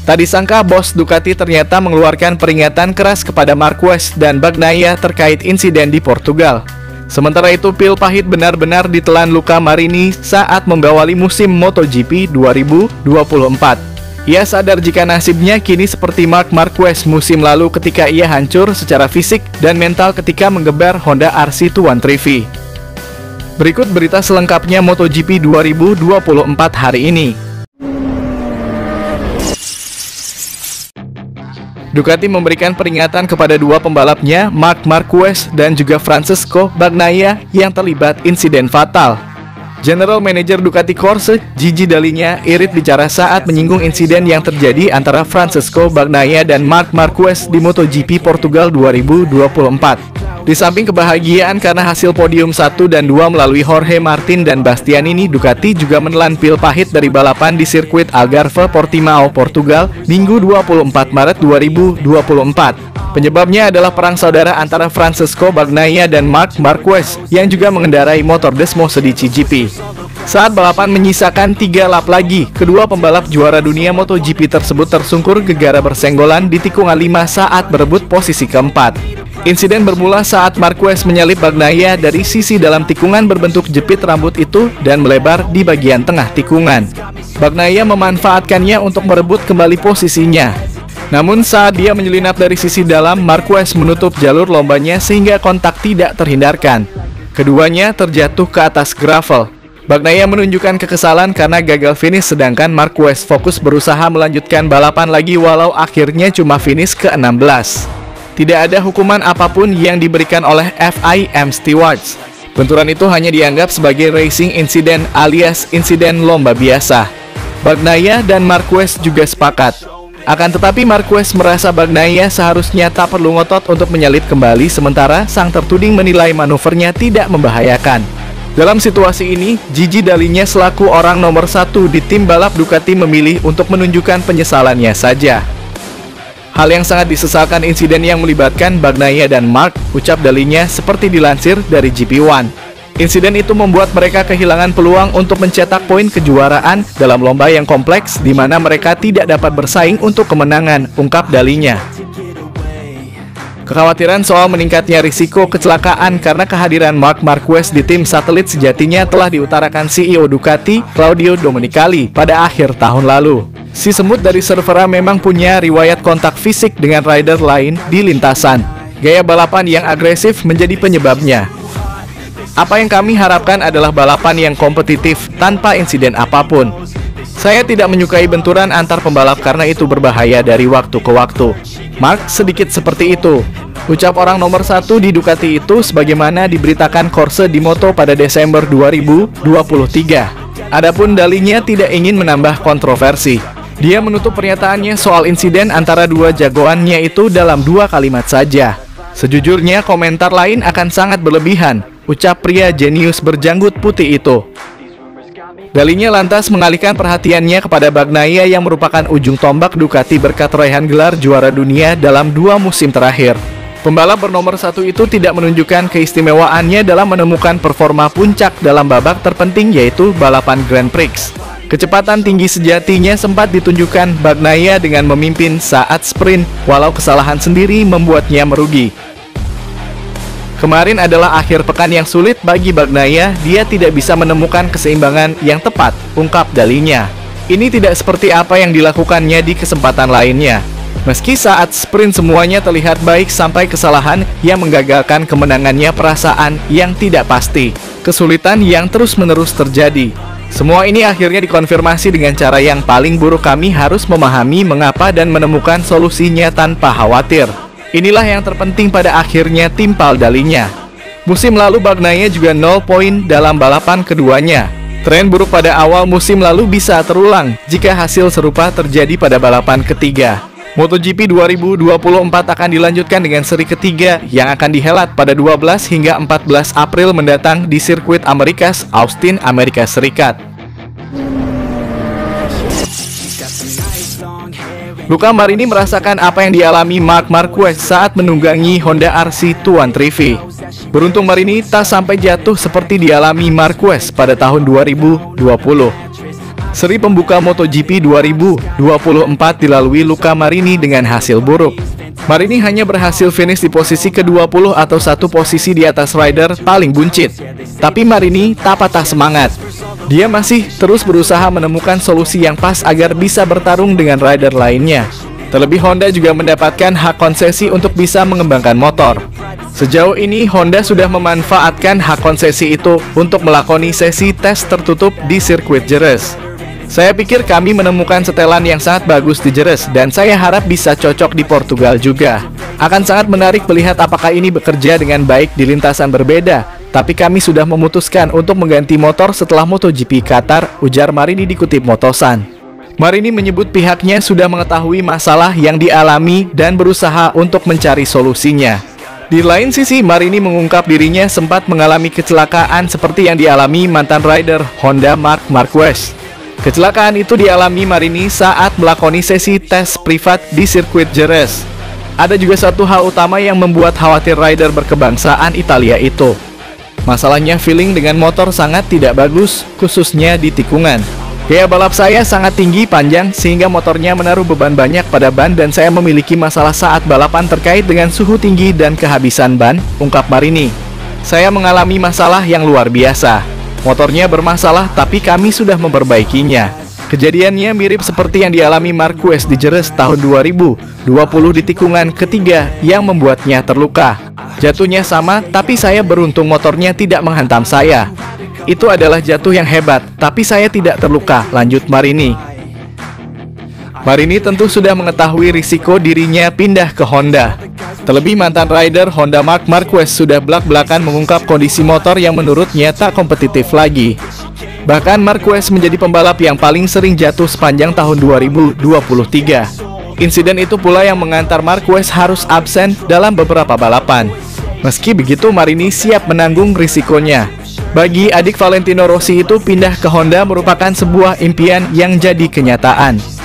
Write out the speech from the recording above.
Tak disangka bos Ducati ternyata mengeluarkan peringatan keras kepada Marquez dan Bagnaia terkait insiden di Portugal. Sementara itu, pil pahit benar-benar ditelan Luca Marini saat mengawali musim MotoGP 2024. Ia sadar jika nasibnya kini seperti Marc Marquez musim lalu ketika ia hancur secara fisik dan mental ketika menggeber Honda RC213V. Berikut berita selengkapnya MotoGP 2024 hari ini. Ducati memberikan peringatan kepada dua pembalapnya, Marc Marquez dan juga Francesco Bagnaia, yang terlibat insiden fatal. General Manager Ducati Corse, Gigi Dall'Igna, irit bicara saat menyinggung insiden yang terjadi antara Francesco Bagnaia dan Marc Marquez di MotoGP Portugal 2024. Di samping kebahagiaan karena hasil podium 1 dan 2 melalui Jorge Martin dan Bastianini, Ducati juga menelan pil pahit dari balapan di sirkuit Algarve Portimao, Portugal, Minggu 24 Maret 2024. Penyebabnya adalah perang saudara antara Francesco Bagnaia dan Marc Marquez yang juga mengendarai motor Desmos di GP. Saat balapan menyisakan 3 lap lagi, kedua pembalap juara dunia MotoGP tersebut tersungkur gegara bersenggolan di tikungan 5 saat berebut posisi keempat. Insiden bermula saat Marquez menyalip Bagnaia dari sisi dalam tikungan berbentuk jepit rambut itu dan melebar di bagian tengah tikungan. Bagnaia memanfaatkannya untuk merebut kembali posisinya. Namun saat dia menyelinap dari sisi dalam, Marquez menutup jalur lombanya sehingga kontak tidak terhindarkan. Keduanya terjatuh ke atas gravel. Bagnaia menunjukkan kekesalan karena gagal finish, sedangkan Marquez fokus berusaha melanjutkan balapan lagi walau akhirnya cuma finish ke-16. Tidak ada hukuman apapun yang diberikan oleh FIM Stewards. Benturan itu hanya dianggap sebagai racing incident alias insiden lomba biasa. Bagnaia dan Marquez juga sepakat. Akan tetapi Marquez merasa Bagnaia seharusnya tak perlu ngotot untuk menyalip kembali, sementara sang tertuding menilai manuvernya tidak membahayakan. Dalam situasi ini, Gigi Dall'Igna selaku orang nomor 1 di tim balap Ducati memilih untuk menunjukkan penyesalannya saja. Hal yang sangat disesalkan insiden yang melibatkan Bagnaia dan Marc, ucap Dall'Igna seperti dilansir dari GP1. Insiden itu membuat mereka kehilangan peluang untuk mencetak poin kejuaraan dalam lomba yang kompleks di mana mereka tidak dapat bersaing untuk kemenangan, ungkap Dall'Igna. Kekhawatiran soal meningkatnya risiko kecelakaan karena kehadiran Marc Marquez di tim satelit sejatinya telah diutarakan CEO Ducati, Claudio Domenicali, pada akhir tahun lalu. Si semut dari Cervera memang punya riwayat kontak fisik dengan rider lain di lintasan. Gaya balapan yang agresif menjadi penyebabnya. Apa yang kami harapkan adalah balapan yang kompetitif tanpa insiden apapun. Saya tidak menyukai benturan antar pembalap karena itu berbahaya dari waktu ke waktu. Marc sedikit seperti itu, ucap orang nomor 1 di Ducati itu sebagaimana diberitakan Corse di Moto pada Desember 2023. Adapun Dall'Igna tidak ingin menambah kontroversi. Dia menutup pernyataannya soal insiden antara dua jagoannya itu dalam 2 kalimat saja. Sejujurnya komentar lain akan sangat berlebihan, ucap pria jenius berjanggut putih itu. Dall'Igna lantas mengalihkan perhatiannya kepada Bagnaia yang merupakan ujung tombak Ducati berkat raihan gelar juara dunia dalam 2 musim terakhir. Pembalap bernomor 1 itu tidak menunjukkan keistimewaannya dalam menemukan performa puncak dalam babak terpenting yaitu balapan Grand Prix. Kecepatan tinggi sejatinya sempat ditunjukkan Bagnaia dengan memimpin saat sprint, walau kesalahan sendiri membuatnya merugi. Kemarin adalah akhir pekan yang sulit bagi Bagnaia, dia tidak bisa menemukan keseimbangan yang tepat, ungkap Dall'Igna. Ini tidak seperti apa yang dilakukannya di kesempatan lainnya. Meski saat sprint semuanya terlihat baik sampai kesalahan yang menggagalkan kemenangannya, perasaan yang tidak pasti, kesulitan yang terus-menerus terjadi. Semua ini akhirnya dikonfirmasi dengan cara yang paling buruk. Kami harus memahami mengapa dan menemukan solusinya tanpa khawatir. Inilah yang terpenting pada akhirnya, timpal Dall'Igna. Musim lalu Bagnaia juga 0 poin dalam balapan keduanya. Tren buruk pada awal musim lalu bisa terulang jika hasil serupa terjadi pada balapan ketiga. MotoGP 2024 akan dilanjutkan dengan seri ketiga yang akan dihelat pada 12 hingga 14 April mendatang di sirkuit Amerikas, Austin, Amerika Serikat. Luca Marini merasakan apa yang dialami Marc Marquez saat menunggangi Honda RC213V. Beruntung Marini tak sampai jatuh seperti dialami Marquez pada tahun 2020. Seri pembuka MotoGP 2024 dilalui Luca Marini dengan hasil buruk. Marini hanya berhasil finish di posisi ke-20 atau satu posisi di atas rider paling buncit. Tapi Marini tak patah semangat. Dia masih terus berusaha menemukan solusi yang pas agar bisa bertarung dengan rider lainnya. Terlebih Honda juga mendapatkan hak konsesi untuk bisa mengembangkan motor. Sejauh ini Honda sudah memanfaatkan hak konsesi itu untuk melakoni sesi tes tertutup di sirkuit Jerez. Saya pikir kami menemukan setelan yang sangat bagus di Jerez dan saya harap bisa cocok di Portugal juga. Akan sangat menarik melihat apakah ini bekerja dengan baik di lintasan berbeda, tapi kami sudah memutuskan untuk mengganti motor setelah MotoGP Qatar, ujar Marini dikutip Motosan. Marini menyebut pihaknya sudah mengetahui masalah yang dialami dan berusaha untuk mencari solusinya. Di lain sisi, Marini mengungkap dirinya sempat mengalami kecelakaan seperti yang dialami mantan rider Honda Marc Marquez. Kecelakaan itu dialami Marini saat melakoni sesi tes privat di sirkuit Jerez. Ada juga satu hal utama yang membuat khawatir rider berkebangsaan Italia itu. Masalahnya feeling dengan motor sangat tidak bagus, khususnya di tikungan. Gaya balap saya sangat tinggi panjang sehingga motornya menaruh beban banyak pada ban dan saya memiliki masalah saat balapan terkait dengan suhu tinggi dan kehabisan ban, ungkap Marini. Saya mengalami masalah yang luar biasa. Motornya bermasalah tapi kami sudah memperbaikinya. Kejadiannya mirip seperti yang dialami Marquez di Jerez tahun 2020 di tikungan ketiga yang membuatnya terluka. Jatuhnya sama, tapi saya beruntung motornya tidak menghantam saya. Itu adalah jatuh yang hebat, tapi saya tidak terluka, lanjut Marini. Marini tentu sudah mengetahui risiko dirinya pindah ke Honda. Terlebih mantan rider Honda Marc Marquez sudah belak-belakan mengungkap kondisi motor yang menurutnya tak kompetitif lagi. Bahkan Marquez menjadi pembalap yang paling sering jatuh sepanjang tahun 2023. Insiden itu pula yang mengantar Marquez harus absen dalam beberapa balapan. Meski begitu, Marini siap menanggung risikonya. Bagi adik Valentino Rossi itu, pindah ke Honda merupakan sebuah impian yang jadi kenyataan.